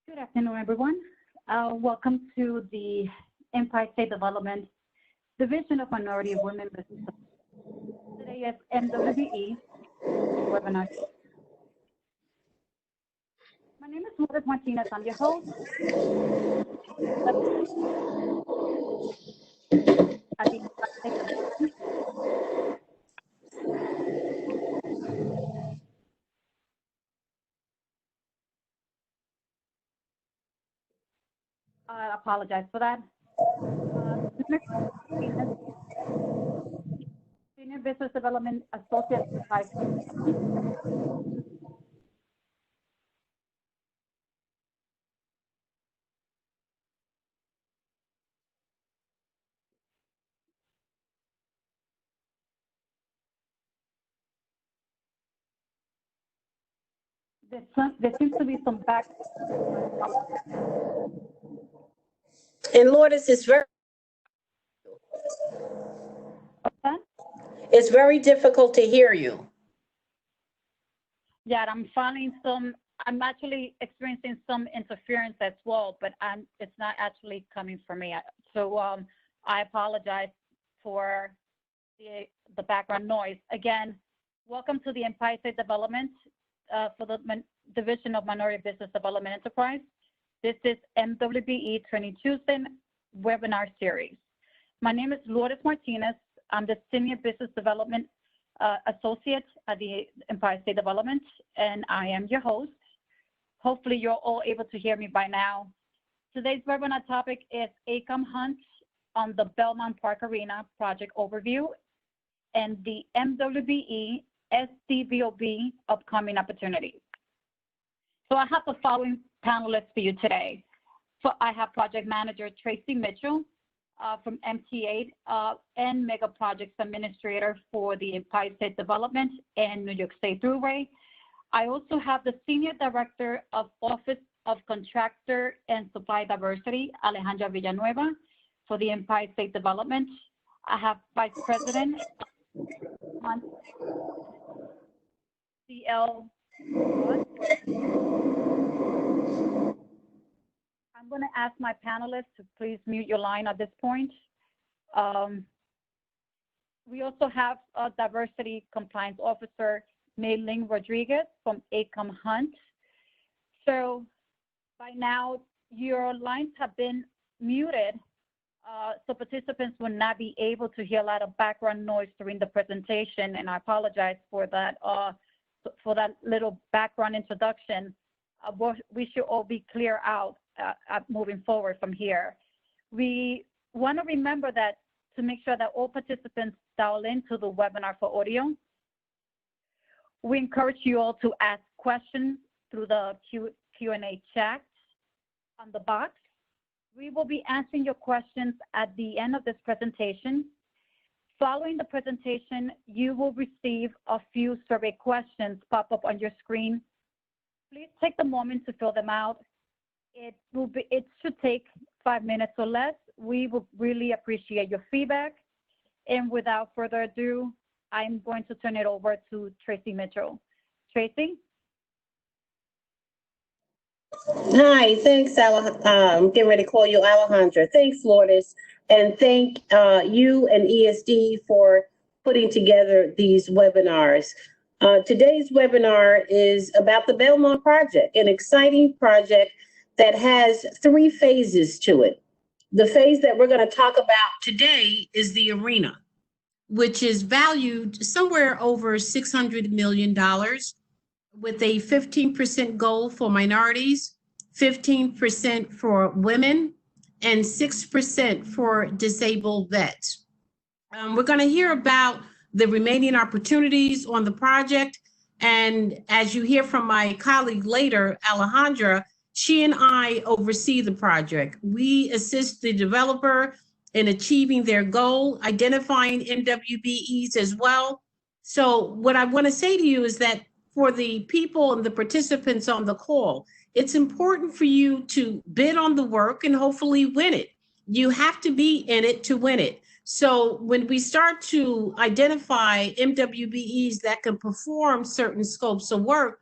Good afternoon, everyone. Welcome to the Empire State Development Division of Minority Women Business. Today is MWBE webinar. My name is Lourdes Martinez. I'm your host. At the Empire State Development. I apologize for that. Senior Business Development Associate Vice. There seems to be some back. And Lourdes, it's very difficult to hear you. Yeah, I'm actually experiencing some interference as well, but it's not actually coming from me. So I apologize for the background noise. Again, welcome to the Empire State Development for the Division of Minority Business Development Enterprise. This is MWBE 2020 webinar series. My name is Lourdes Martinez. I'm the Senior Business Development Associate at the Empire State Development, and I am your host. Hopefully you're all able to hear me by now. Today's webinar topic is ACOM Hunt on the Belmont Park Arena project overview and the MWBE SDVOB upcoming opportunities. So I have the following panelists for you today. So I have Project Manager Tracy Mitchell from MTA and Mega Projects Administrator for the Empire State Development and New York State Thruway. I also have the Senior Director of Office of Contractor and Supply Diversity, Alejandra Villanueva, for the Empire State Development. I have Vice President on CL. I'm going to ask my panelists to please mute your line at this point. We also have a Diversity Compliance Officer, Mayling Rodriguez from ACOM Hunt. So by now, your lines have been muted, so participants will not be able to hear a lot of background noise during the presentation, and I apologize for that little background introduction. We should all be clear out moving forward from here. We want to remember that to make sure that all participants dial into the webinar for audio. We encourage you all to ask questions through the Q&A chat on the box. We will be answering your questions at the end of this presentation. Following the presentation, you will receive a few survey questions pop up on your screen. Please take the moment to fill them out. It should take 5 minutes or less. We will really appreciate your feedback. And without further ado, I'm going to turn it over to Tracy Mitchell. Tracy? Hi, thanks, I'm getting ready to call you Alejandra. Thanks, Lourdes. And thank you and ESD for putting together these webinars. Today's webinar is about the Belmont project, an exciting project that has 3 phases to it. The phase that we're going to talk about today is the arena, which is valued somewhere over $600 million with a 15% goal for minorities, 15% for women, and 6% for disabled vets. We're going to hear about the remaining opportunities on the project. And as you hear from my colleague later, Alejandra, she and I oversee the project. We assist the developer in achieving their goal, identifying MWBEs as well. So what I want to say to you is that for the people and the participants on the call, it's important for you to bid on the work and hopefully win it. You have to be in it to win it. So when we start to identify MWBEs that can perform certain scopes of work,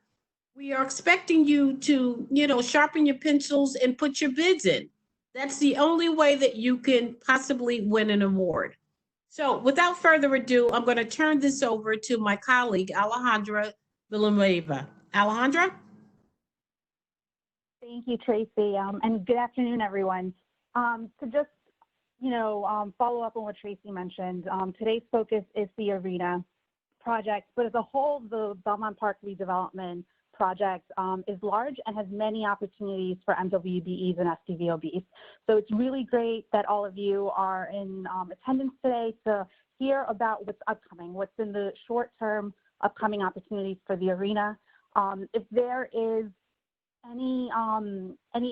We are expecting you to, sharpen your pencils and put your bids in. That's the only way that you can possibly win an award. So without further ado, I'm going to turn this over to my colleague, Alejandra Villanueva. Alejandra? Thank you, Tracy, and good afternoon, everyone. To just, follow up on what Tracy mentioned, today's focus is the arena project, but as a whole, the Belmont Park redevelopment project is large and has many opportunities for MWBEs and SDVOBs. So it's really great that all of you are in attendance today to hear about what's upcoming, what's in the short-term upcoming opportunities for the arena. If there is any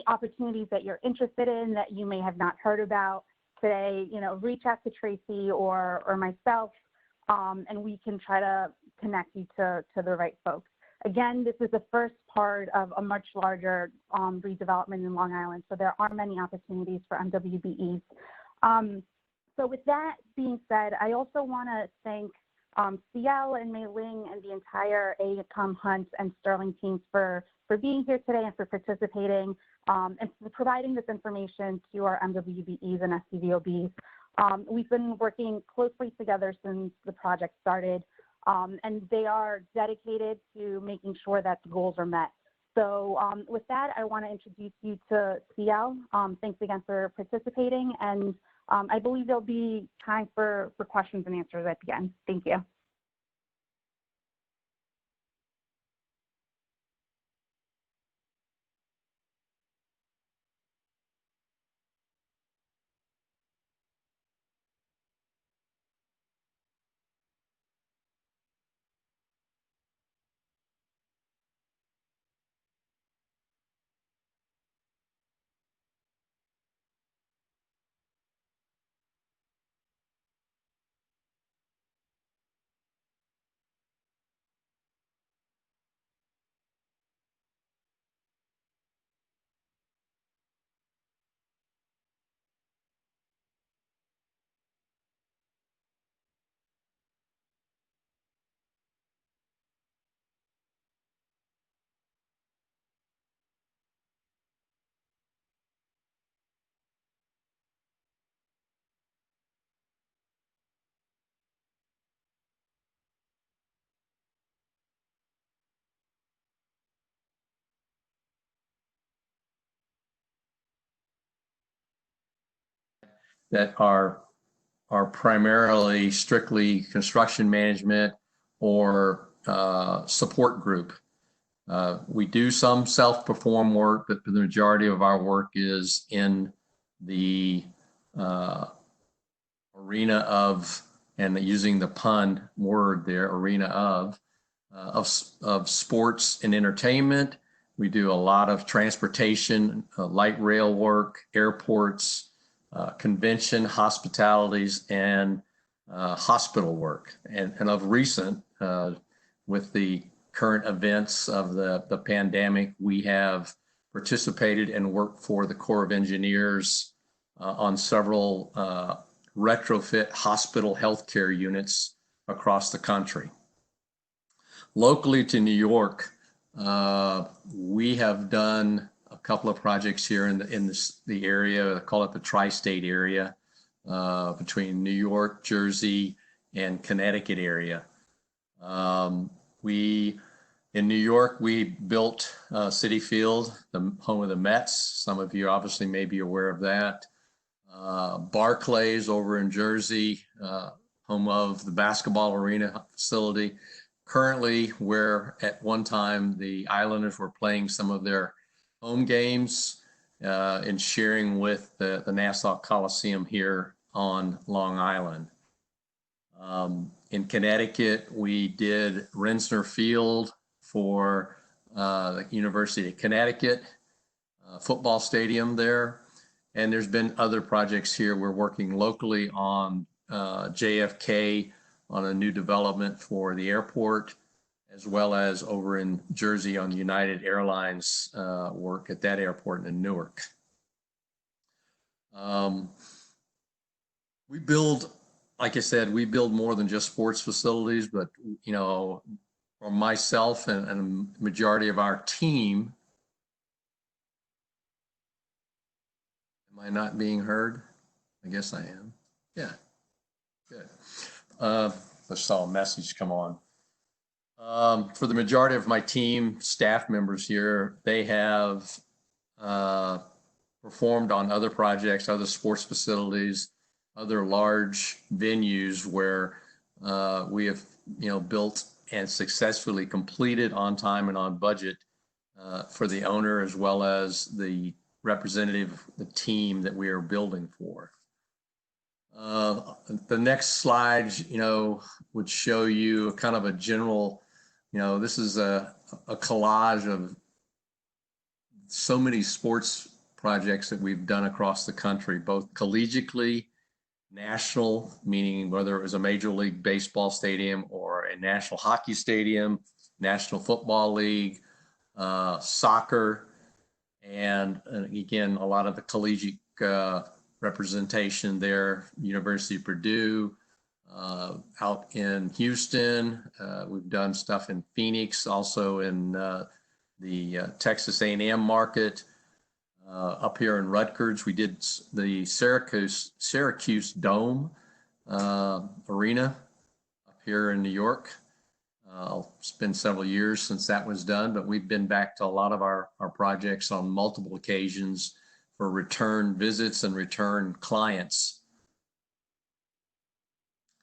opportunities that you're interested in that you may have not heard about today, reach out to Tracy or myself, and we can try to connect you to the right folks. Again, this is the first part of a much larger redevelopment in Long Island, so there are many opportunities for MWBEs. So with that being said, I also want to thank CL and Mei Ling and the entire AECOM Hunt and Sterling teams for being here today and for participating and for providing this information to our MWBEs and SDVOBs. We've been working closely together since the project started, and they are dedicated to making sure that the goals are met. So with that, I want to introduce you to CL. Thanks again for participating, and I believe there'll be time for questions and answers at the end. Thank you. That are primarily strictly construction management or support group. We do some self-perform work, but the majority of our work is in the arena of, and using the pun word there, arena of sports and entertainment. We do a lot of transportation, light rail work, airports, convention, hospitalities, and hospital work. And of recent, with the current events of the pandemic, we have participated and worked for the Corps of Engineers on several retrofit hospital healthcare units across the country. Locally to New York, we have done a couple of projects here in the area. I call it the tri-state area, between New York, Jersey, and Connecticut area. In New York, we built Citi Field, the home of the Mets. Some of you obviously may be aware of that. Barclays over in Jersey, home of the basketball arena facility. Currently, where at one time the Islanders were playing some of their home games and sharing with the Nassau Coliseum here on Long Island. In Connecticut, we did Rensner Field for the University of Connecticut, football stadium there. And there's been other projects here. We're working locally on JFK on a new development for the airport, as well as over in Jersey on United Airlines work at that airport in Newark. We build, like I said, we build more than just sports facilities, but from myself and a majority of our team. Am I not being heard? I guess I am. Yeah, good. I saw a message come on. For the majority of my team, staff members here, they have performed on other projects, other sports facilities, other large venues where we have, built and successfully completed on time and on budget for the owner as well as the representative, the team that we are building for. The next slide, would show you kind of a general, this is a collage of so many sports projects that we've done across the country, both collegiately, national, meaning whether it was a Major League Baseball stadium or a National Hockey Stadium, National Football League, soccer, and again, a lot of the collegiate representation there, University of Purdue, out in Houston. We've done stuff in Phoenix, also in the Texas A&M market. Up here in Rutgers, we did the Syracuse Dome arena up here in New York. It's been several years since that was done, but we've been back to a lot of our projects on multiple occasions for return visits and return clients.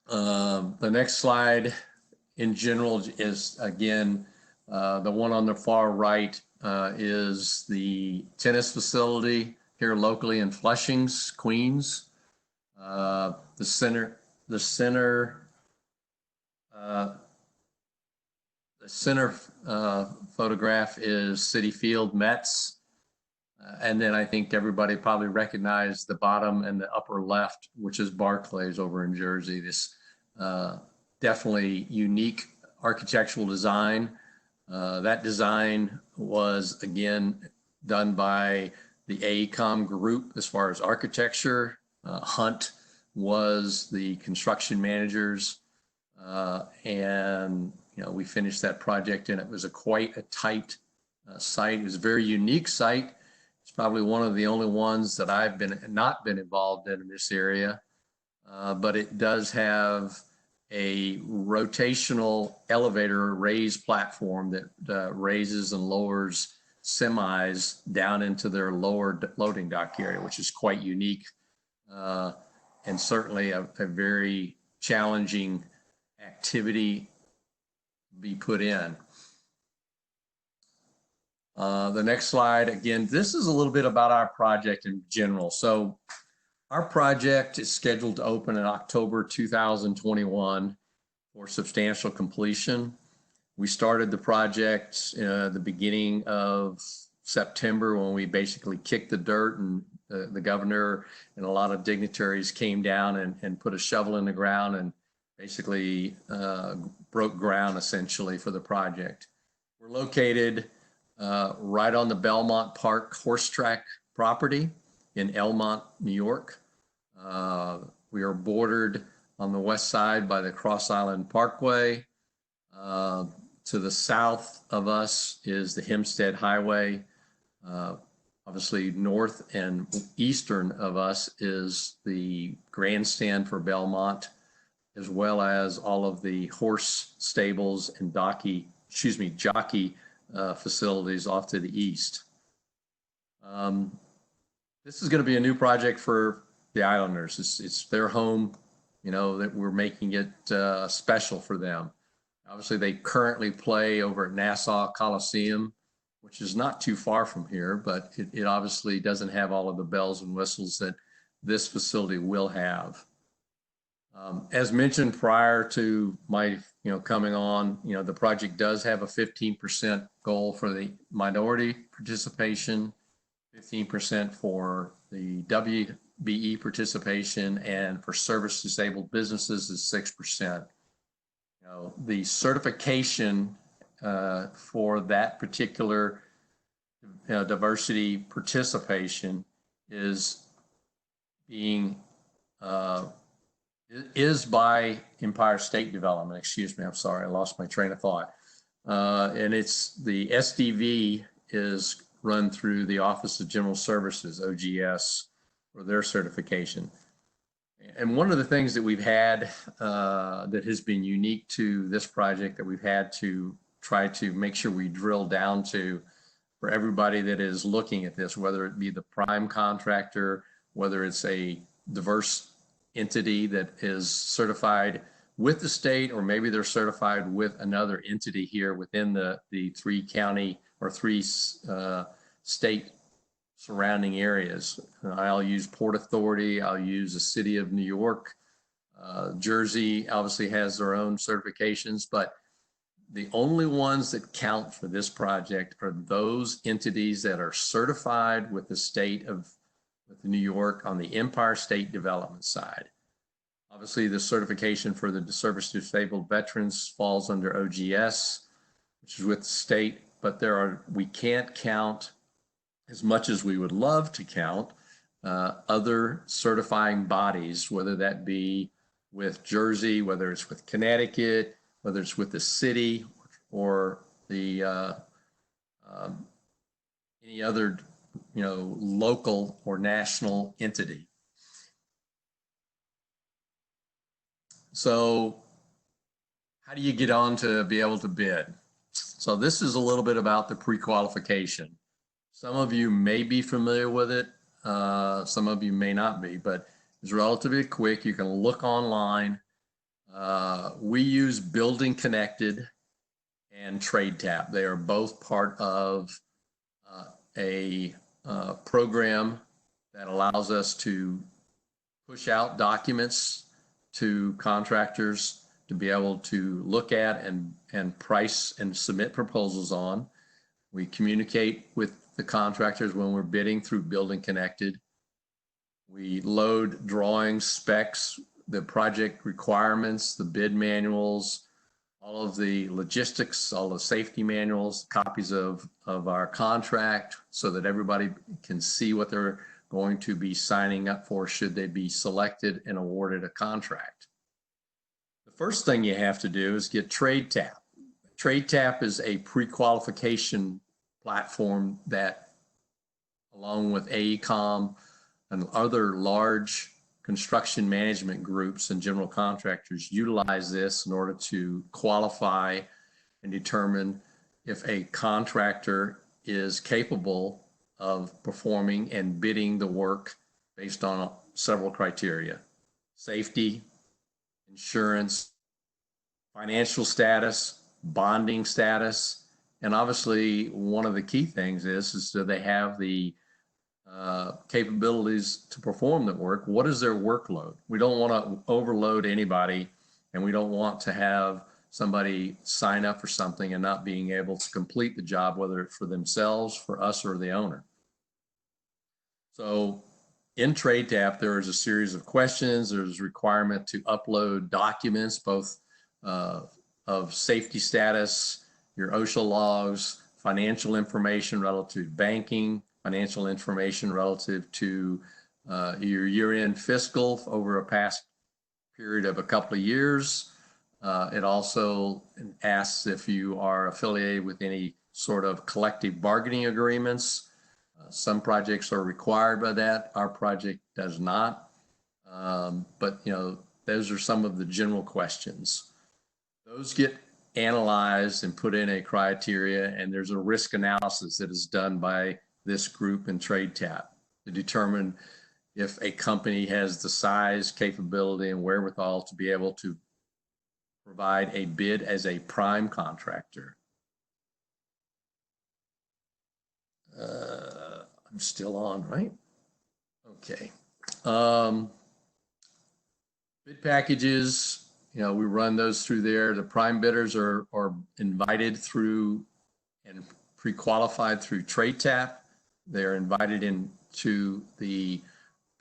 The next slide in general is, again, the one on the far right is the tennis facility here locally in Flushing, Queens. The center photograph is Citi Field, Mets. And then I think everybody probably recognized the bottom and the upper left, which is Barclays over in Jersey. This definitely unique architectural design. That design was, again, done by the AECOM group as far as architecture. Hunt was the construction managers. And, we finished that project, and it was quite a tight site. It was a very unique site. It's probably one of the only ones that I've not been involved in this area, but it does have a rotational elevator raised platform that raises and lowers semis down into their lower loading dock area, which is quite unique and certainly a very challenging activity to be put in. The next slide, again, this is a little bit about our project in general. So our project is scheduled to open in October 2021 for substantial completion. We started the project the beginning of September when we basically kicked the dirt, and the governor and a lot of dignitaries came down and put a shovel in the ground and basically broke ground essentially for the project. We're located right on the Belmont Park horse track property in Elmont, New York. We are bordered on the west side by the Cross Island Parkway. To the south of us is the Hempstead Highway. Obviously, north and eastern of us is the grandstand for Belmont, as well as all of the horse stables and jockey facilities off to the east. This is going to be a new project for the Islanders. It's their home, that we're making it special for them. Obviously, they currently play over at Nassau Coliseum, which is not too far from here, but it obviously doesn't have all of the bells and whistles that this facility will have. As mentioned prior to my coming on, the project does have a 15% goal for the minority participation, 15% for the WBE participation, and for service disabled businesses is 6%. The certification for that particular diversity participation is by Empire State Development. Excuse me, I'm sorry, I lost my train of thought. And it's the SDV is run through the Office of General Services, OGS, for their certification. And one of the things that we've had that has been unique to this project that we've had to try to make sure we drill down to for everybody that is looking at this, whether it be the prime contractor, whether it's a diverse entity that is certified with the state, or maybe they're certified with another entity here within the three county or three state surrounding areas. I'll use Port Authority, I'll use the City of New York. Jersey obviously has their own certifications, but the only ones that count for this project are those entities that are certified with the state of New York on the Empire State Development side. Obviously, the certification for the service disabled veterans falls under OGS, which is with the state, but we can't count as much as we would love to count other certifying bodies, whether that be with Jersey, whether it's with Connecticut, whether it's with the city or the any other, local or national entity. So how do you get on to be able to bid? So this is a little bit about the pre-qualification. Some of you may be familiar with it. Some of you may not be, but it's relatively quick. You can look online. We use Building Connected and TradeTap. They are both part of a program that allows us to push out documents to contractors to be able to look at and price and submit proposals on. We communicate with the contractors when we're bidding through Building Connected. We load drawings, specs, the project requirements, the bid manuals, all of the logistics, all the safety manuals, copies of our contract so that everybody can see what they're going to be signing up for should they be selected and awarded a contract. The first thing you have to do is get TradeTap. TradeTap is a pre-qualification platform that, along with AECOM and other large construction management groups and general contractors, utilize this in order to qualify and determine if a contractor is capable of performing and bidding the work based on several criteria: safety, insurance, financial status, bonding status, and obviously one of the key things is do they have the capabilities to perform the work? What is their workload? We don't want to overload anybody, and we don't want to have somebody sign up for something and not being able to complete the job, whether it's for themselves, for us, or the owner. So in TradeTap, there is a series of questions. There's a requirement to upload documents, both of safety status, your OSHA logs, financial information relative to banking, financial information relative to your year-end fiscal over a past period of a couple of years. It also asks if you are affiliated with any sort of collective bargaining agreements. Some projects are required by that. Our project does not. But those are some of the general questions. Those get analyzed and put in a criteria, and there's a risk analysis that is done by this group in TradeTap to determine if a company has the size, capability, and wherewithal to be able to provide a bid as a prime contractor. I'm still on, right? Okay. Bid packages, we run those through there. The prime bidders are invited through and pre-qualified through TradeTap. They're invited into the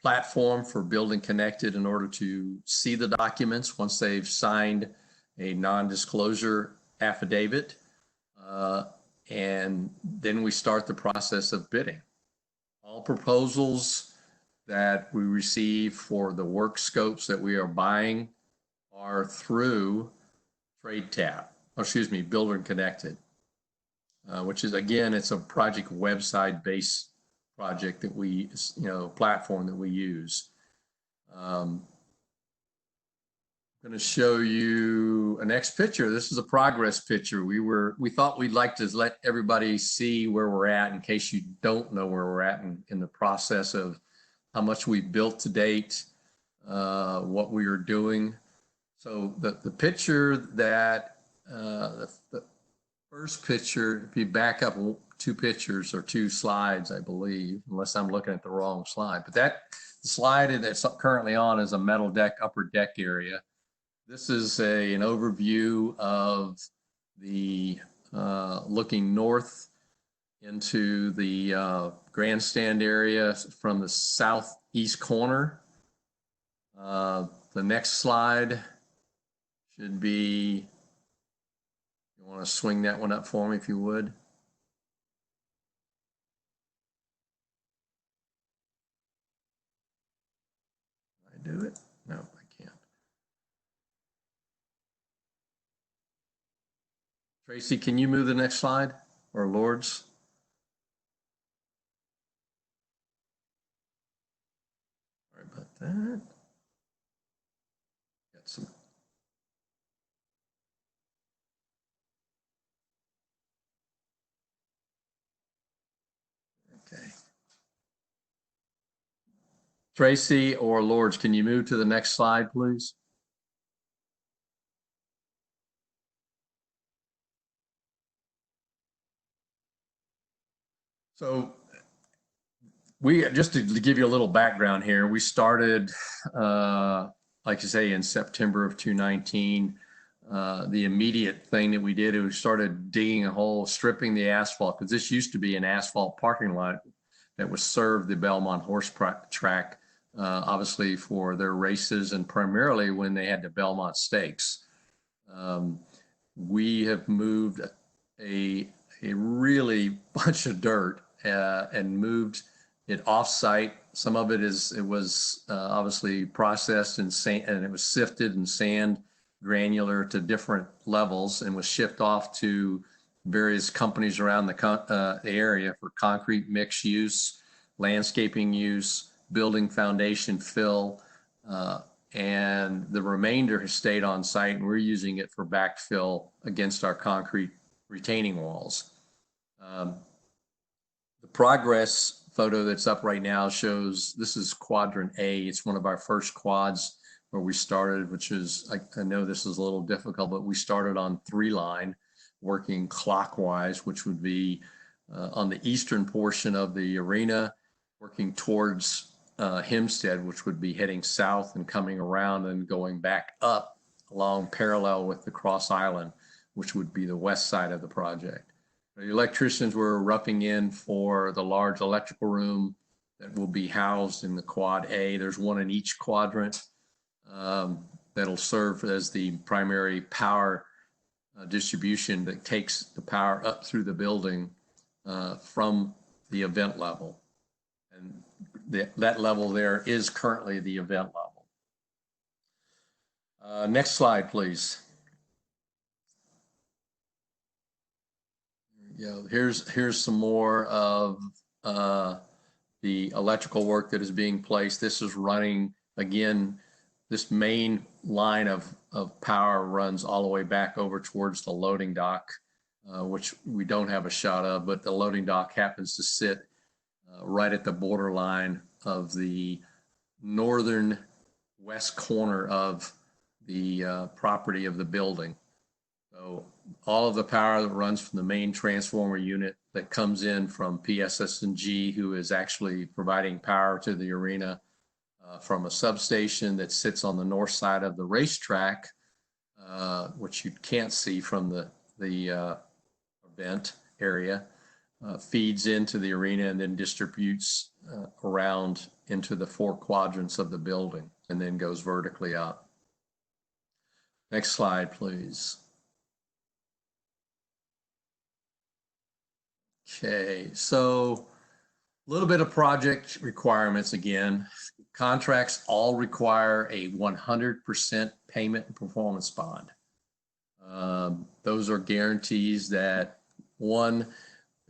platform for Building Connected in order to see the documents once they've signed a non-disclosure affidavit. And then we start the process of bidding. All proposals that we receive for the work scopes that we are buying are through TradeTap. excuse me, Builder Connected, which is, again, it's a project website based project that we, platform that we use. I'm going to show you a next picture. This is a progress picture. We thought we'd like to let everybody see where we're at in case you don't know where we're at in the process of how much we've built to date, what we are doing. So the picture that, the first picture, if you back up 2 pictures or 2 slides, I believe, unless I'm looking at the wrong slide, but that slide that's currently on is a metal deck, upper deck area. This is an overview of the looking north into the grandstand area from the southeast corner. The next slide should be, you want to swing that one up for me if you would. Can I do it? No, I can't. Tracy, can you move the next slide, or Lords? Sorry about that. Got some. Okay. Tracy or Lords, can you move to the next slide, please? So just to give you a little background here, we started, like you say, in September of 2019. The immediate thing that we did is we started digging a hole, stripping the asphalt, because this used to be an asphalt parking lot that would serve the Belmont horse track, obviously for their races and primarily when they had the Belmont Stakes. We have moved a really bunch of dirt and moved it off-site. Some of it was obviously processed and it was sifted and sand granular to different levels and was shipped off to various companies around the area for concrete mix use, landscaping use, building foundation fill, and the remainder has stayed on site, and we're using it for backfill against our concrete retaining walls. The progress photo that's up right now shows, this is quadrant A. It's one of our first quads where we started, which is, I know this is a little difficult, but we started on 3-line, working clockwise, which would be on the eastern portion of the arena, working towards Hempstead, which would be heading south and coming around and going back up along parallel with the Cross Island, which would be the west side of the project. The electricians were roughing in for the large electrical room that will be housed in the quad A. There's one in each quadrant that'll serve as the primary power distribution that takes the power up through the building from the event level. And that level there is currently the event level. Next slide, please. Here's some more of the electrical work that is being placed. This is running, again, this main line of power runs all the way back over towards the loading dock, which we don't have a shot of, but the loading dock happens to sit right at the borderline of the northern west corner of the property of the building. So all of the power that runs from the main transformer unit that comes in from PSS&G, who is actually providing power to the arena, from a substation that sits on the north side of the racetrack, which you can't see from the event area, feeds into the arena and then distributes around into the 4 quadrants of the building and then goes vertically up. Next slide, please. Okay, so a little bit of project requirements again. Contracts all require a 100% payment and performance bond. Those are guarantees that, one,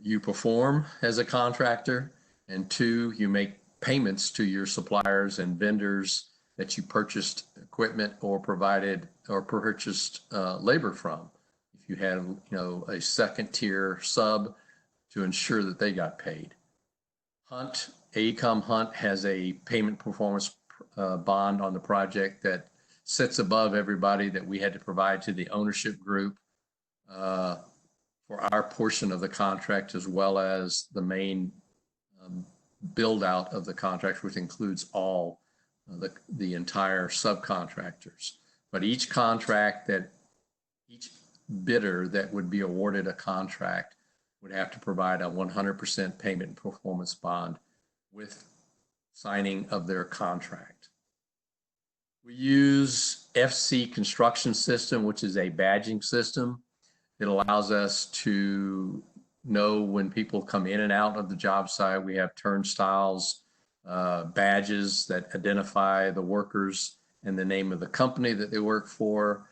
you perform as a contractor, and two, you make payments to your suppliers and vendors that you purchased equipment or provided or purchased labor from. If you had, a second tier sub, to ensure that they got paid. AECOM Hunt has a payment performance bond on the project that sits above everybody that we had to provide to the ownership group for our portion of the contract, as well as the main build out of the contract, which includes all the entire subcontractors. But each bidder that would be awarded a contract would have to provide a 100% payment performance bond with signing of their contract. We use FC Construction System, which is a badging system. It allows us to know when people come in and out of the job site. We have turnstiles, badges that identify the workers and the name of the company that they work for.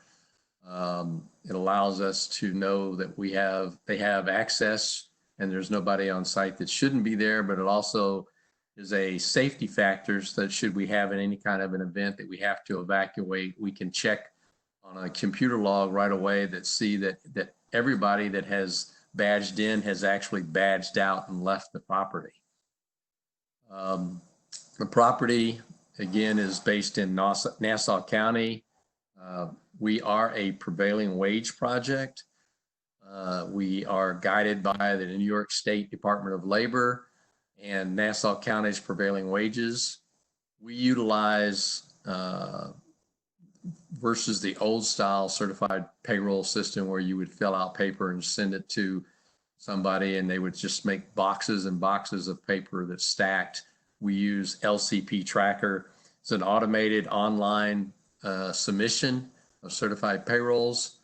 It allows us to know that they have access and there's nobody on site that shouldn't be there, but it also is a safety factor so that should we have any kind of an event that we have to evacuate, we can check on a computer log right away that see that everybody that has badged in has actually badged out and left the property. The property, again, is based in Nassau County. We are a prevailing wage project. We are guided by the New York State Department of Labor and Nassau County's prevailing wages. We utilize, versus the old style certified payroll system where you would fill out paper and send it to somebody and they would just make boxes and boxes of paper that's stacked. We use LCP Tracker. It's an automated online submission of certified payrolls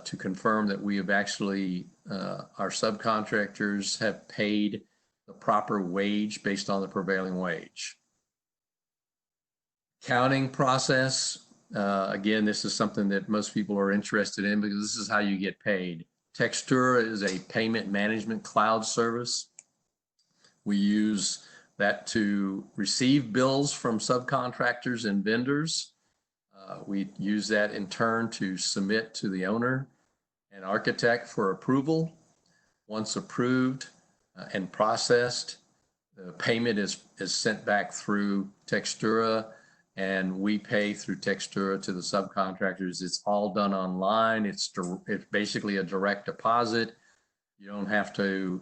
to confirm that we have actually, our subcontractors have paid the proper wage based on the prevailing wage. Counting process, again, this is something that most people are interested in because this is how you get paid. Textura is a payment management cloud service. We use that to receive bills from subcontractors and vendors. We use that in turn to submit to the owner and architect for approval. Once approved and processed, the payment is sent back through Textura and we pay through Textura to the subcontractors. It's all done online. It's basically a direct deposit. You don't have to,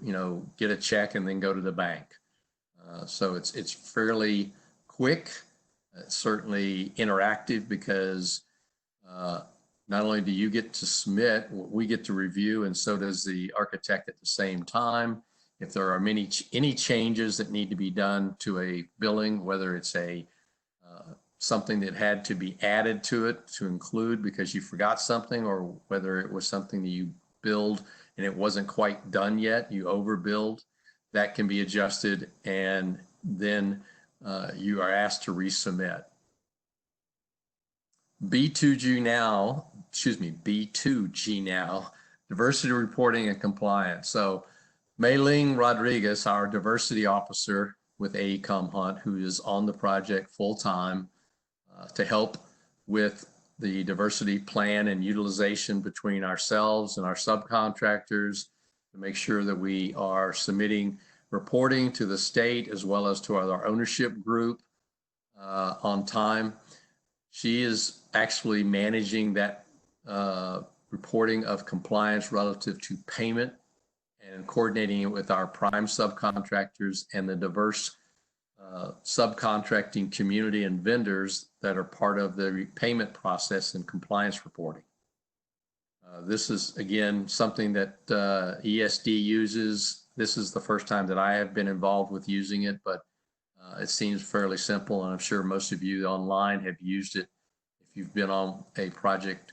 get a check and then go to the bank. So it's fairly quick. It's certainly interactive because not only do you get to submit, we get to review, and so does the architect at the same time. If there are any changes that need to be done to a billing, whether it's something that had to be added to it to include because you forgot something, or whether it was something that you billed and it wasn't quite done yet, you overbilled, that can be adjusted, and then you are asked to resubmit. B2G now, diversity reporting and compliance. So Mei-Ling Rodriguez, our diversity officer with AECOM Hunt, who is on the project full time to help with the diversity plan and utilization between ourselves and our subcontractors to make sure that we are submitting reporting to the state as well as to our ownership group on time. She is actually managing that reporting of compliance relative to payment and coordinating it with our prime subcontractors and the diverse subcontracting community and vendors that are part of the payment process and compliance reporting. This is, again, something that ESD uses. This is the first time that I have been involved with using it, but it seems fairly simple, and I'm sure most of you online have used it if you've been on a project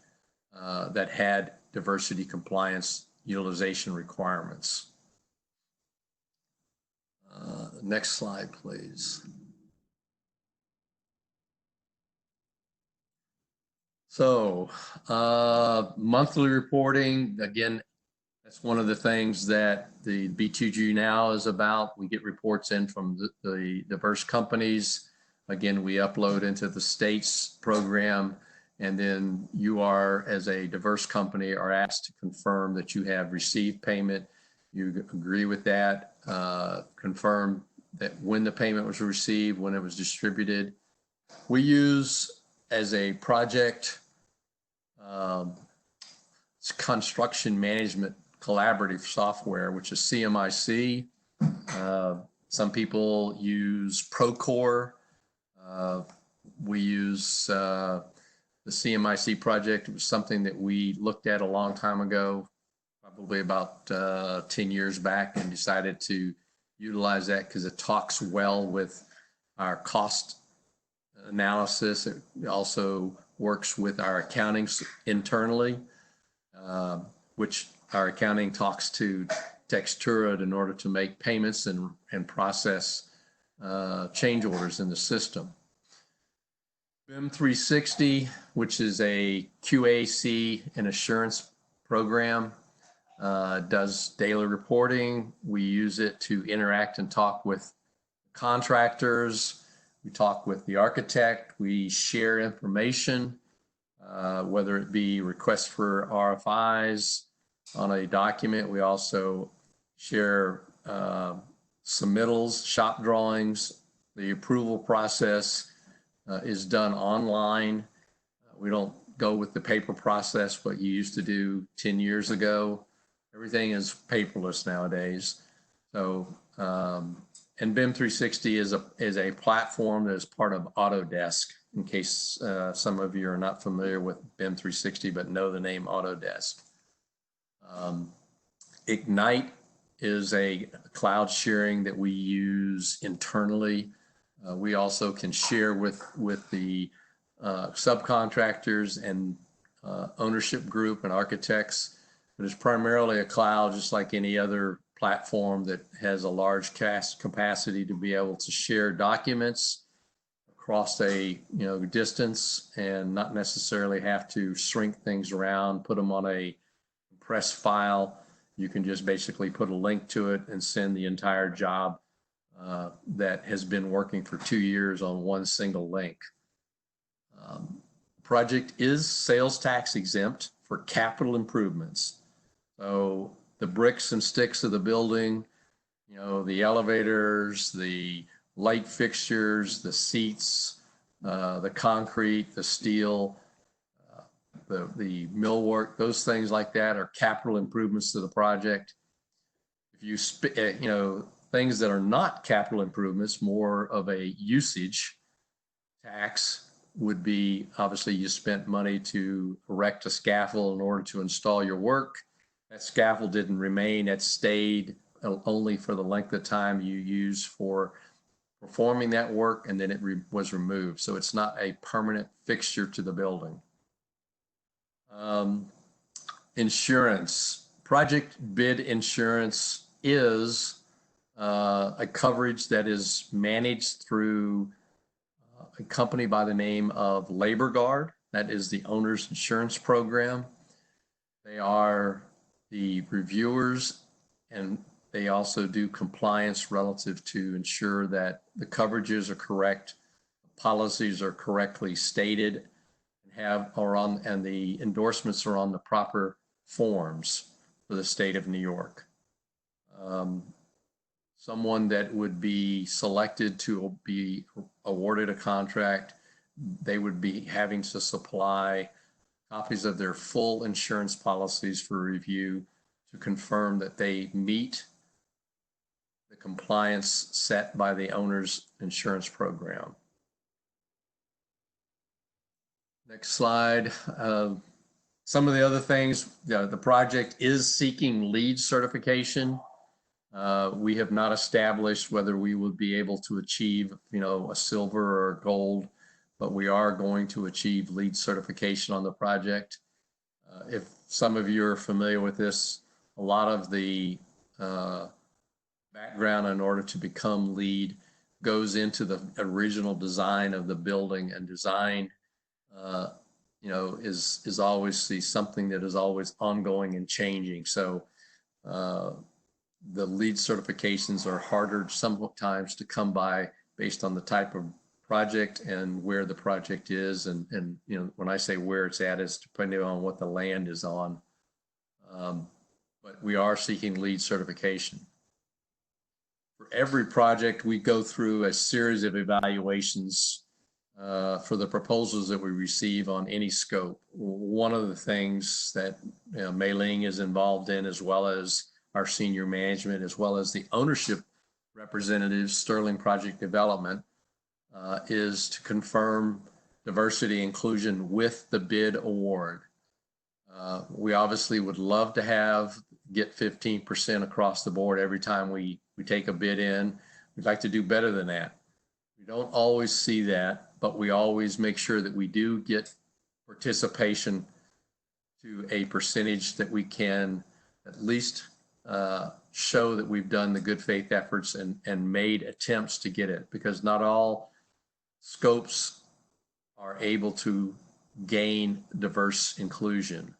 that had diversity compliance utilization requirements. Next slide, please. So, monthly reporting, again, that's one of the things that the B2G now is about. We get reports in from the diverse companies. Again, we upload into the state's program, and then you are, as a diverse company, are asked to confirm that you have received payment. You agree with that, confirm that when the payment was received, when it was distributed. We use as a project construction management collaborative software, which is CMIC. Some people use Procore. We use the CMIC project. It was something that we looked at a long time ago, probably about 10 years back, and decided to utilize that because it talks well with our cost analysis. It also works with our accounting internally, which our accounting talks to Textura in order to make payments and process change orders in the system. BIM 360, which is a QAC and assurance program, does daily reporting. We use it to interact and talk with contractors. We talk with the architect. We share information, whether it be requests for RFIs on a document. We also share submittals, shop drawings. The approval process is done online. We don't go with the paper process, what you used to do 10 years ago. Everything is paperless nowadays. So, and BIM 360 is a platform that is part of Autodesk, in case some of you are not familiar with BIM 360 but know the name Autodesk. Ignite is a cloud sharing that we use internally. We also can share with the subcontractors and ownership group and architects, but it's primarily a cloud, just like any other platform that has a large capacity to be able to share documents across a distance and not necessarily have to shrink things around, put them on a compressed file. You can just basically put a link to it and send the entire job that has been working for 2 years on one single link. Project is sales tax exempt for capital improvements. So the bricks and sticks of the building, the elevators, the light fixtures, the seats, the concrete, the steel, the millwork, those things like that are capital improvements to the project. If you things that are not capital improvements, more of a usage tax, would be obviously you spent money to erect a scaffold in order to install your work. That scaffold didn't remain, it stayed only for the length of time you used for performing that work, and then it was removed. So it's not a permanent fixture to the building. Insurance. Project bid insurance is a coverage that is managed through a company by the name of Labor Guard. That is the owner's insurance program. They are the reviewers, and they also do compliance relative to ensure that the coverages are correct, policies are correctly stated, and the endorsements are on the proper forms for the state of New York. Someone that would be selected to be awarded a contract, they would be having to supply copies of their full insurance policies for review to confirm that they meet the compliance set by the owner's insurance program. Next slide. Some of the other things, the project is seeking LEED certification. We have not established whether we will be able to achieve, a silver or gold, but we are going to achieve LEED certification on the project. If some of you are familiar with this, a lot of the background in order to become LEED goes into the original design of the building and design is obviously something that is always ongoing and changing. So the LEED certifications are harder sometimes to come by based on the type of project and where the project is. And when I say where it's at, it's depending on what the land is on. But we are seeking LEED certification. For every project, we go through a series of evaluations for the proposals that we receive on any scope. One of the things that Mei Ling is involved in, as well as our senior management, as well as the ownership representatives, Sterling Project Development, is to confirm diversity inclusion with the bid award. We obviously would love to get 15% across the board every time we take a bid in. We'd like to do better than that. We don't always see that, but we always make sure that we do get participation to a percentage that we can at least show that we've done the good faith efforts and made attempts to get it, because not all scopes are able to gain diverse inclusion.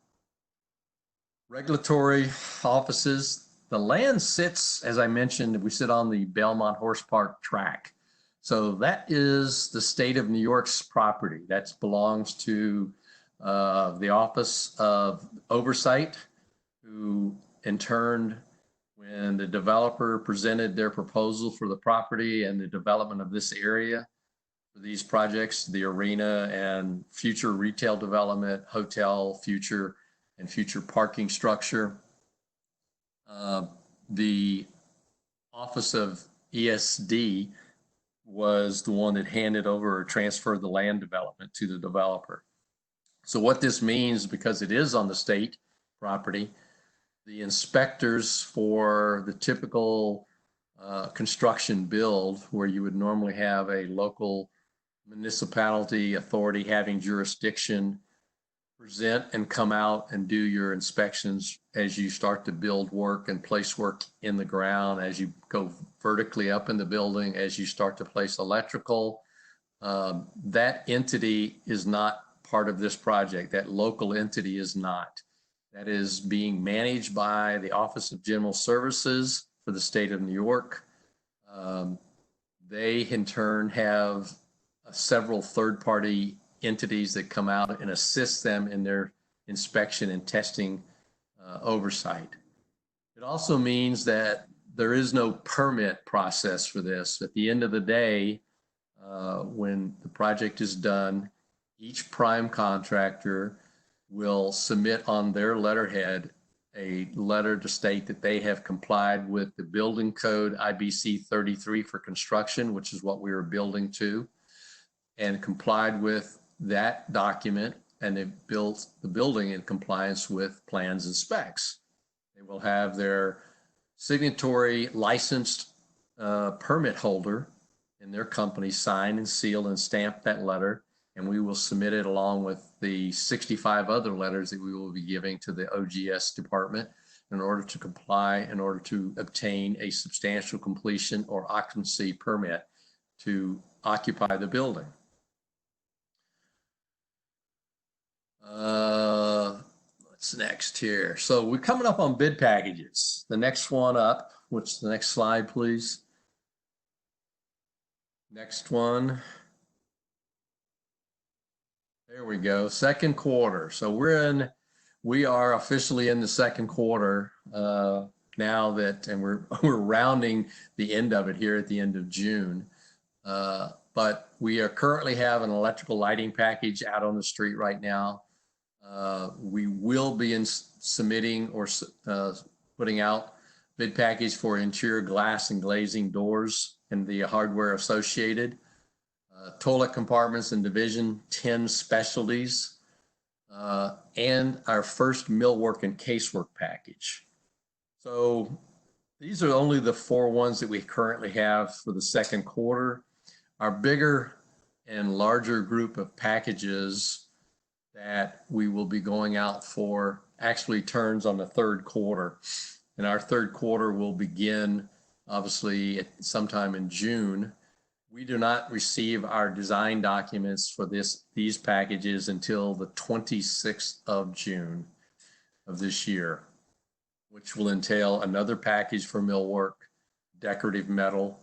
Regulatory offices, the land sits, as I mentioned, we sit on the Belmont Horse Park track. So that is the state of New York's property. That belongs to the Office of Oversight, who in turn, when the developer presented their proposal for the property and the development of this area for these projects, the arena and future retail development, hotel, future parking structure, the Office of ESD was the one that handed over or transferred the land development to the developer. So what this means, because it is on the state property, the inspectors for the typical construction build, where you would normally have a local municipality authority having jurisdiction, present and come out and do your inspections as you start to build work and place work in the ground, as you go vertically up in the building, as you start to place electrical. That entity is not part of this project. That local entity is not. That is being managed by the Office of General Services for the state of New York. They in turn have several third-party entities that come out and assist them in their inspection and testing oversight. It also means that there is no permit process for this. At the end of the day, when the project is done, each prime contractor will submit on their letterhead a letter to state that they have complied with the building code IBC 33 for construction, which is what we are building to, and complied with that document, and they've built the building in compliance with plans and specs. They will have their signatory licensed permit holder in their company sign and seal and stamp that letter, and we will submit it along with the 65 other letters that we will be giving to the OGS department in order to comply, in order to obtain a substantial completion or occupancy permit to occupy the building. What's next here? So we're coming up on bid packages. The next one up, which the next slide, please. Next one. There we go. Second quarter. So we are officially in the second quarter now that, and we're rounding the end of it here at the end of June. But we are currently have an electrical lighting package out on the street right now. We will be submitting or putting out bid package for interior glass and glazing doors and the hardware associated. Toilet compartments and division 10 specialties, and our first millwork and casework package. So these are only the 4 ones that we currently have for the second quarter. Our bigger and larger group of packages that we will be going out for actually turns on the third quarter. And our third quarter will begin obviously sometime in June, We do not receive our design documents for these packages until the 26th of June of this year, which will entail another package for millwork, decorative metal.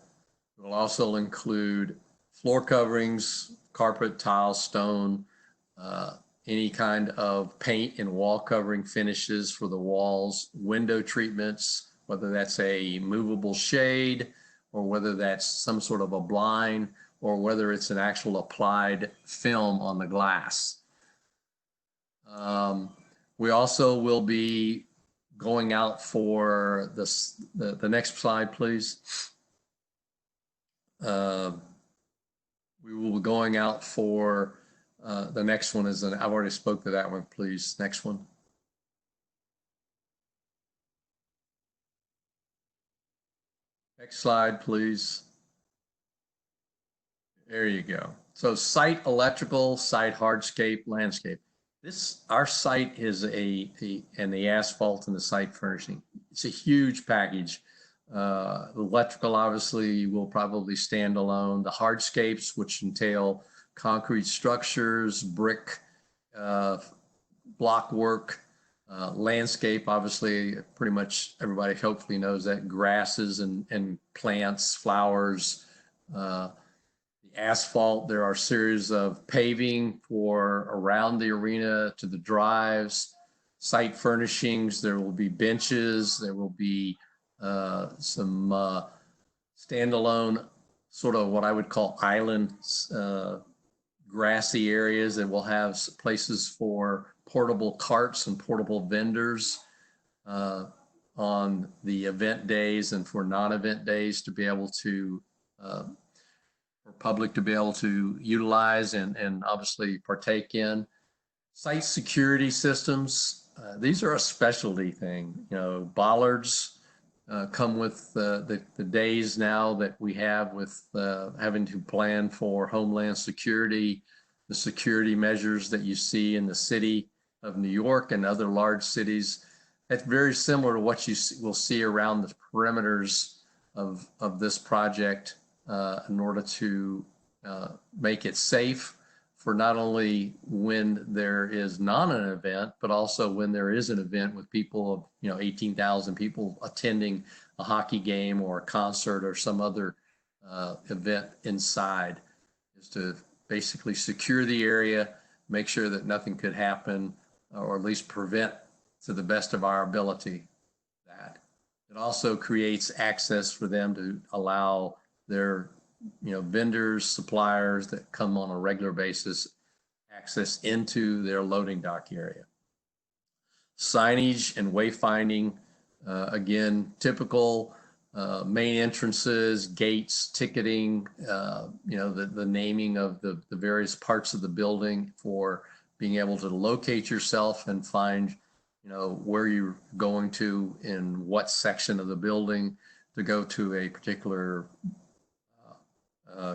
It will also include floor coverings, carpet, tile, stone, any kind of paint and wall covering finishes for the walls, window treatments, whether that's a movable shade or whether that's some sort of a blind or whether it's an actual applied film on the glass. We also will be going out for the next slide, please. We will be going out for the next one is I've already spoke to that one, please. Next one. Next slide, please. There you go. So site electrical, site hardscape, landscape. Our site is and the asphalt and the site furnishing. It's a huge package. The electrical obviously will probably stand alone. The hardscapes, which entail concrete structures, brick, block work, landscape, obviously pretty much everybody hopefully knows that, grasses and plants, flowers, the asphalt. There are a series of paving for around the arena to the drives, site furnishings. There will be benches. There will be some standalone sort of what I would call islands, grassy areas that will have places for portable carts and portable vendors on the event days and for non-event days to be able to, for public to be able to utilize and obviously partake in. Site security systems, these are a specialty thing. You know, bollards come with the days now that we have with having to plan for Homeland Security, the security measures that you see in the city of New York and other large cities. That's very similar to what you will see around the perimeters of this project in order to make it safe for not only when there is not an event, but also when there is an event with people of, 18,000 people attending a hockey game or a concert or some other event inside, is to basically secure the area, make sure that nothing could happen, or at least prevent to the best of our ability that. It also creates access for them to allow their vendors, suppliers that come on a regular basis access into their loading dock area. Signage and wayfinding, again, typical main entrances, gates, ticketing, the naming of the various parts of the building for being able to locate yourself and find, where you're going to in what section of the building, to go to a particular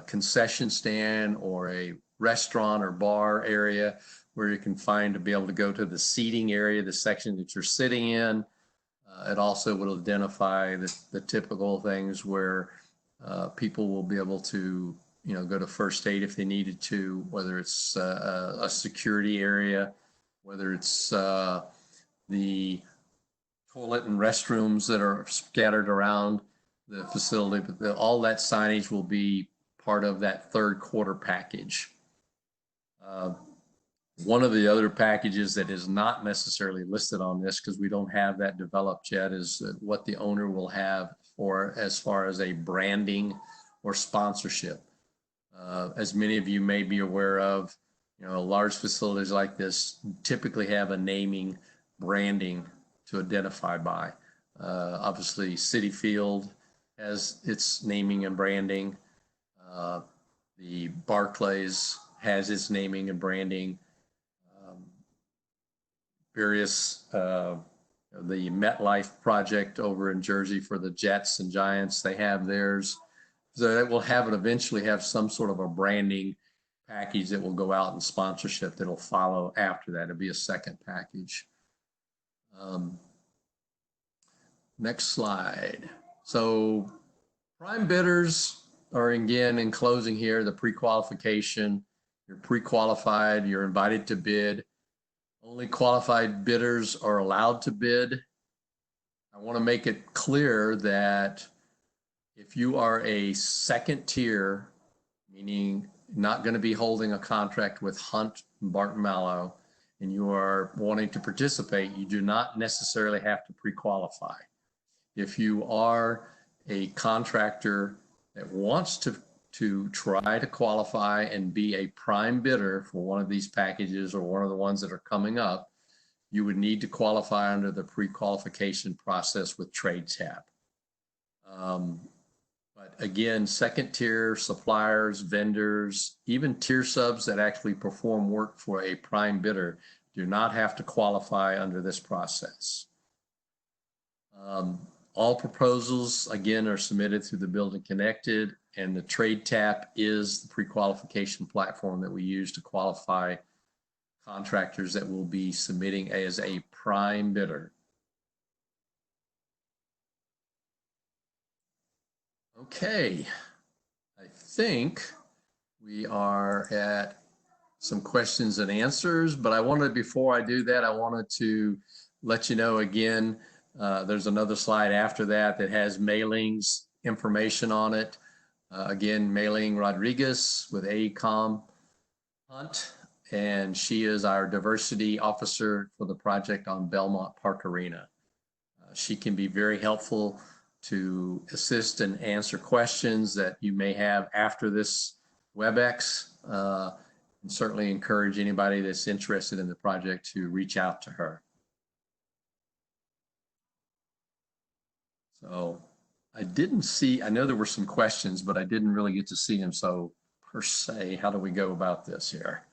concession stand or a restaurant or bar area where you can find to be able to go to the seating area, the section that you're sitting in. It also will identify the typical things where people will be able to, go to first aid if they needed to, whether it's a security area, whether it's the toilet and restrooms that are scattered around the facility. But all that signage will be part of that third quarter package. One of the other packages that is not necessarily listed on this, because we don't have that developed yet, is what the owner will have for as far as a branding or sponsorship. As many of you may be aware of, large facilities like this typically have a naming, branding to identify by. Obviously, Citi Field has its naming and branding. The Barclays has its naming and branding. Various, the MetLife project over in Jersey for the Jets and Giants, they have theirs. So that will eventually have some sort of a branding package that will go out in sponsorship that'll follow after that. It'll be a second package. Next slide. So prime bidders, or again, in closing here, the pre-qualification, you're pre-qualified, you're invited to bid. Only qualified bidders are allowed to bid. I want to make it clear that if you are a second tier, meaning not going to be holding a contract with Hunt and Barton Mallow, and you are wanting to participate, you do not necessarily have to pre-qualify. If you are a contractor that wants to try to qualify and be a prime bidder for one of these packages or one of the ones that are coming up, you would need to qualify under the pre-qualification process with TradeTap. But again, second tier suppliers, vendors, even tier subs that actually perform work for a prime bidder do not have to qualify under this process. All proposals, again, are submitted through the Building Connected, and the TradeTap is the pre-qualification platform that we use to qualify contractors that will be submitting as a prime bidder. Okay, I think we are at some questions and answers, but I wanted, before I do that, I wanted to let you know again, there's another slide after that that has mailings information on it. Again, Mailing Rodriguez with AECOM Hunt, and she is our diversity officer for the project on Belmont Park Arena. She can be very helpful to assist and answer questions that you may have after this WebEx, and certainly encourage anybody that's interested in the project to reach out to her. So I didn't see, I know there were some questions, but I didn't really get to see them. So per se, how do we go about this here?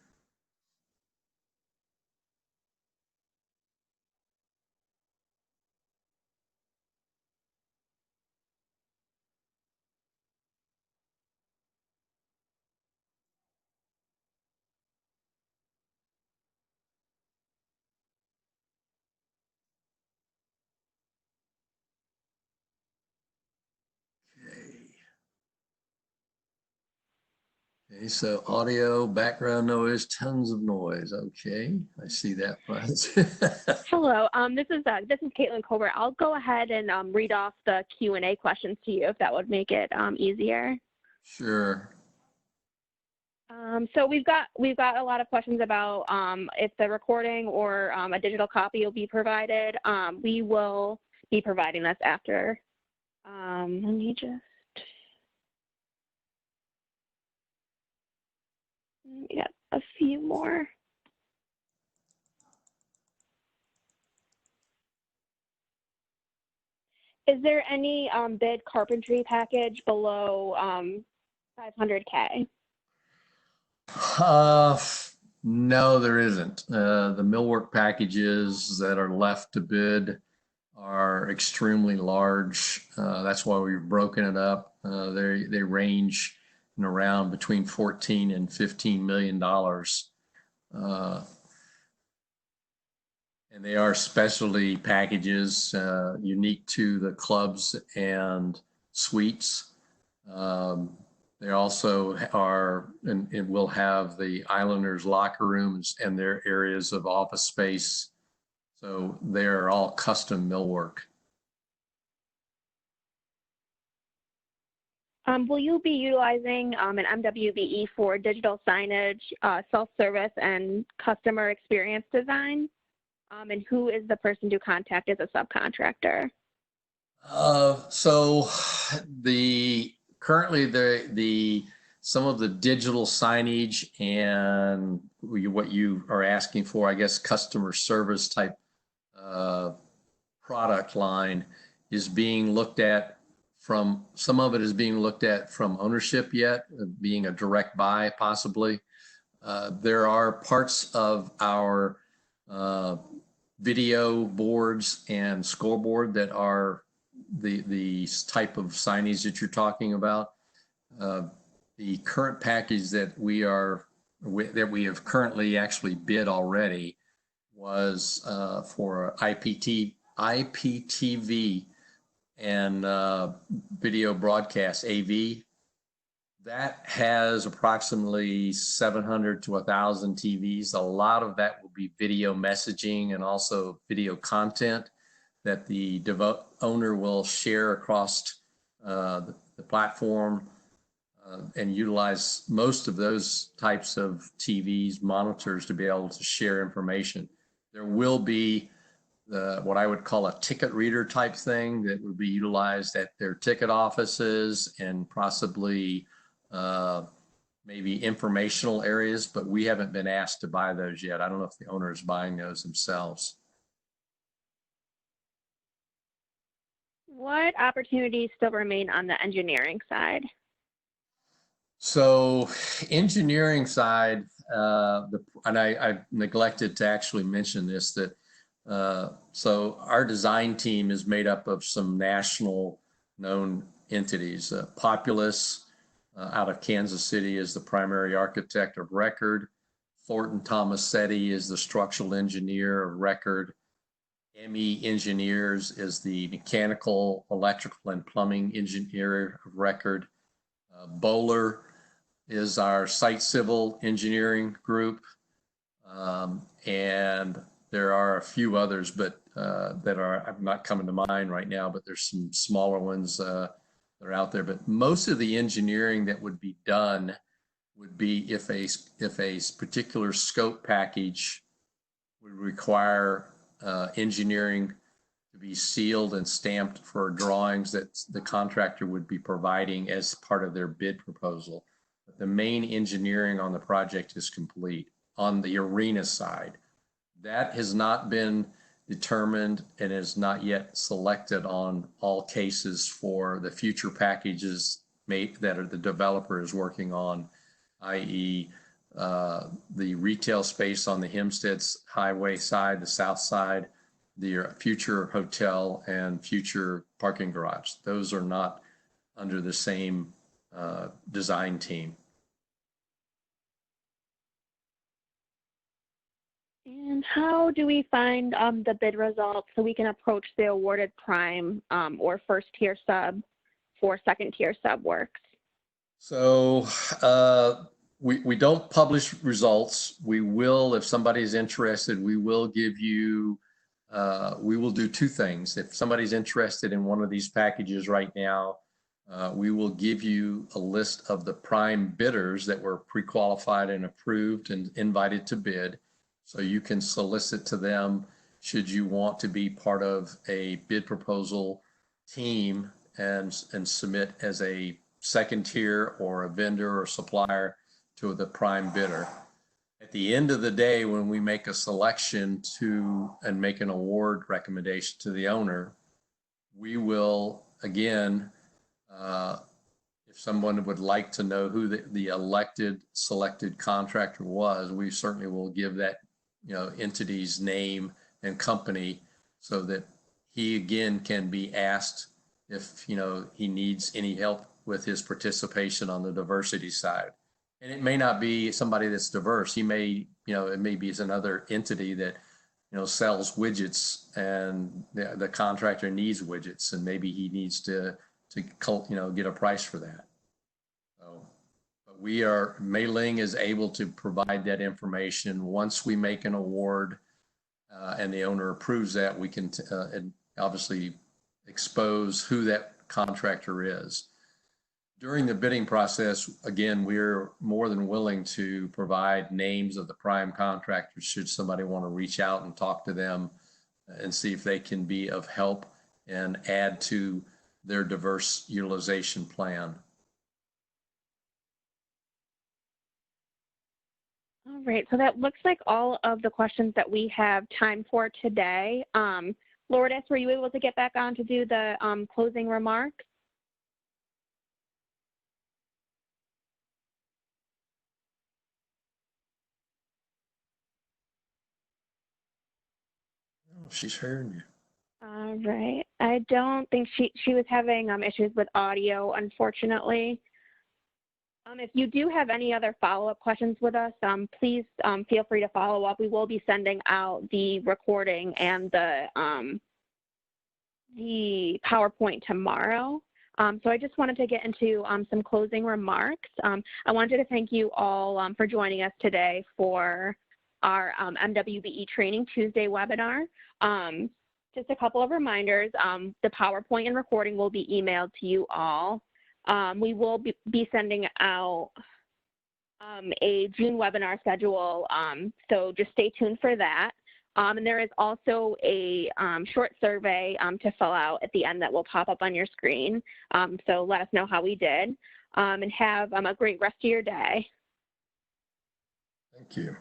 Okay, so audio, background noise, tons of noise. Okay, I see that. Hello, this is Caitlin Colbert. I'll go ahead and read off the Q&A questions to you if that would make it easier. Sure. So we've got a lot of questions about if the recording or a digital copy will be provided. We will be providing this after. Let me just get a few more. Is there any bid carpentry package below 500K? No, there isn't. The millwork packages that are left to bid are extremely large. That's why we've broken it up. They range in around between $14 and $15 million. And they are specialty packages unique to the clubs and suites. They also are, and will have the Islanders locker rooms and their areas of office space. So they're all custom millwork. Will you be utilizing an MWBE for digital signage, self-service, and customer experience design? And who is the person to contact as a subcontractor? So currently some of the digital signage and what you are asking for, I guess, customer service type product line is being looked at from, some of it is being looked at from ownership yet, being a direct buy possibly. There are parts of our video boards and scoreboard that are the type of signage that you're talking about. The current package that we have currently actually bid already was for IPTV and video broadcast, AV. That has approximately 700 to 1,000 TVs. A lot of that will be video messaging and also video content that the owner will share across the platform and utilize most of those types of TVs, monitors to be able to share information. There will be what I would call a ticket reader type thing that would be utilized at their ticket offices and possibly maybe informational areas, but we haven't been asked to buy those yet. I don't know if the owner is buying those themselves. What opportunities still remain on the engineering side? So engineering side, and I neglected to actually mention this, that so our design team is made up of some national known entities. Populous out of Kansas City is the primary architect of record. Thornton Tomasetti is the structural engineer of record. ME Engineers is the mechanical, electrical, and plumbing engineer of record. Bowler is our site civil engineering group. And there are a few others, but that are not coming to mind right now, but there's some smaller ones that are out there. But most of the engineering that would be done would be if a particular scope package would require engineering to be sealed and stamped for drawings that the contractor would be providing as part of their bid proposal. But the main engineering on the project is complete. On the arena side, that has not been determined and is not yet selected on all cases for the future packages that the developer is working on, i.e. The retail space on the Hempstead's highway side, the south side, the future hotel and future parking garage. Those are not under the same design team. And how do we find the bid results so we can approach the awarded prime or first tier sub for second tier sub works? So we don't publish results. We will, if somebody's interested, we will give you, we will do two things. If somebody's interested in one of these packages right now, we will give you a list of the prime bidders that were pre-qualified and approved and invited to bid. So you can solicit to them should you want to be part of a bid proposal team and submit as a second tier or a vendor or supplier to the prime bidder. At the end of the day, when we make a selection and make an award recommendation to the owner, we will, again, if someone would like to know who the elected selected contractor was, we certainly will give that entity's name and company so that he again can be asked if he needs any help with his participation on the diversity side. And it may not be somebody that's diverse. He may, it may be another entity that sells widgets and the contractor needs widgets and maybe he needs to get a price for that. So Mei Ling is able to provide that information. Once we make an award and the owner approves that, we can obviously expose who that contractor is. During the bidding process, again, we're more than willing to provide names of the prime contractors should somebody want to reach out and talk to them and see if they can be of help and add to their diverse utilization plan. All right, so that looks like all of the questions that we have time for today. Lourdes, were you able to get back on to do the closing remarks? Oh, she's hearing you. All right, I don't think she was having issues with audio, unfortunately. If you do have any other follow-up questions with us, please feel free to follow up. We will be sending out the recording and the PowerPoint tomorrow. So I just wanted to get into some closing remarks. I wanted to thank you all for joining us today for our MWBE Training Tuesday webinar. Just a couple of reminders. The PowerPoint and recording will be emailed to you all. We will be sending out a June webinar schedule, so just stay tuned for that. And there is also a short survey to fill out at the end that will pop up on your screen. So let us know how we did, and have a great rest of your day. Thank you.